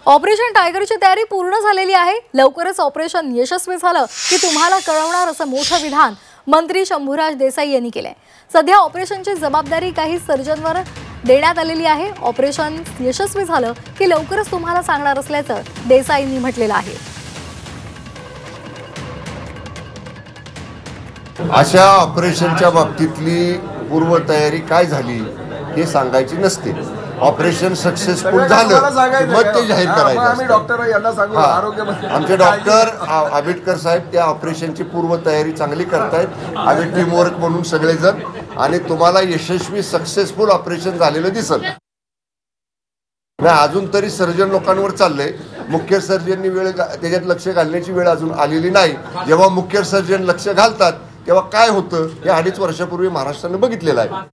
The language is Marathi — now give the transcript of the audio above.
ऑपरेशन टायगरची तयारी पूर्ण झालेली आहे। लवकरच ऑपरेशन यशस्वी झालं की तुम्हाला कळवणार असं मोठं विधान मंत्री शंभूराज देसाई यांनी केलंय। सध्या ऑपरेशनची जबाबदारी काही सर्जनवर देण्यात आलेली आहे। ऑपरेशन यशस्वी झालं की लवकरच तुम्हाला सांगणार असल्याचं देसाईंनी म्हटलेलं आहे। अशा ऑपरेशनच्या बाबतीतली पूर्वतयारी काय झाली हे सांगायची नसते। ऑपरेशन सक्सेसफुल झालं मग ते जाहीर करायचं। डॉक्टर यांना सांगू, आरोग्यमंत्री आमचे डॉक्टर आंबेडकर साहेब त्या ऑपरेशनची पूर्वतयारी चांगली करतायत। आम्ही टीम वर्क म्हणून सगळेजण, आणि तुम्हाला यशस्वी सक्सेसफुल ऑपरेशन झालेलं दिसेल। अजून तरी सर्जन लोकांवर चाललंय। मुख्य सर्जननी त्याच्यात लक्ष घालण्याची वेळ अजून आलेली नाही। जेव्हा मुख्य सर्जन लक्ष घालतात तेव्हा काय होतं हे 2.5 वर्षापूर्वी महाराष्ट्राने बघितलेलं आहे।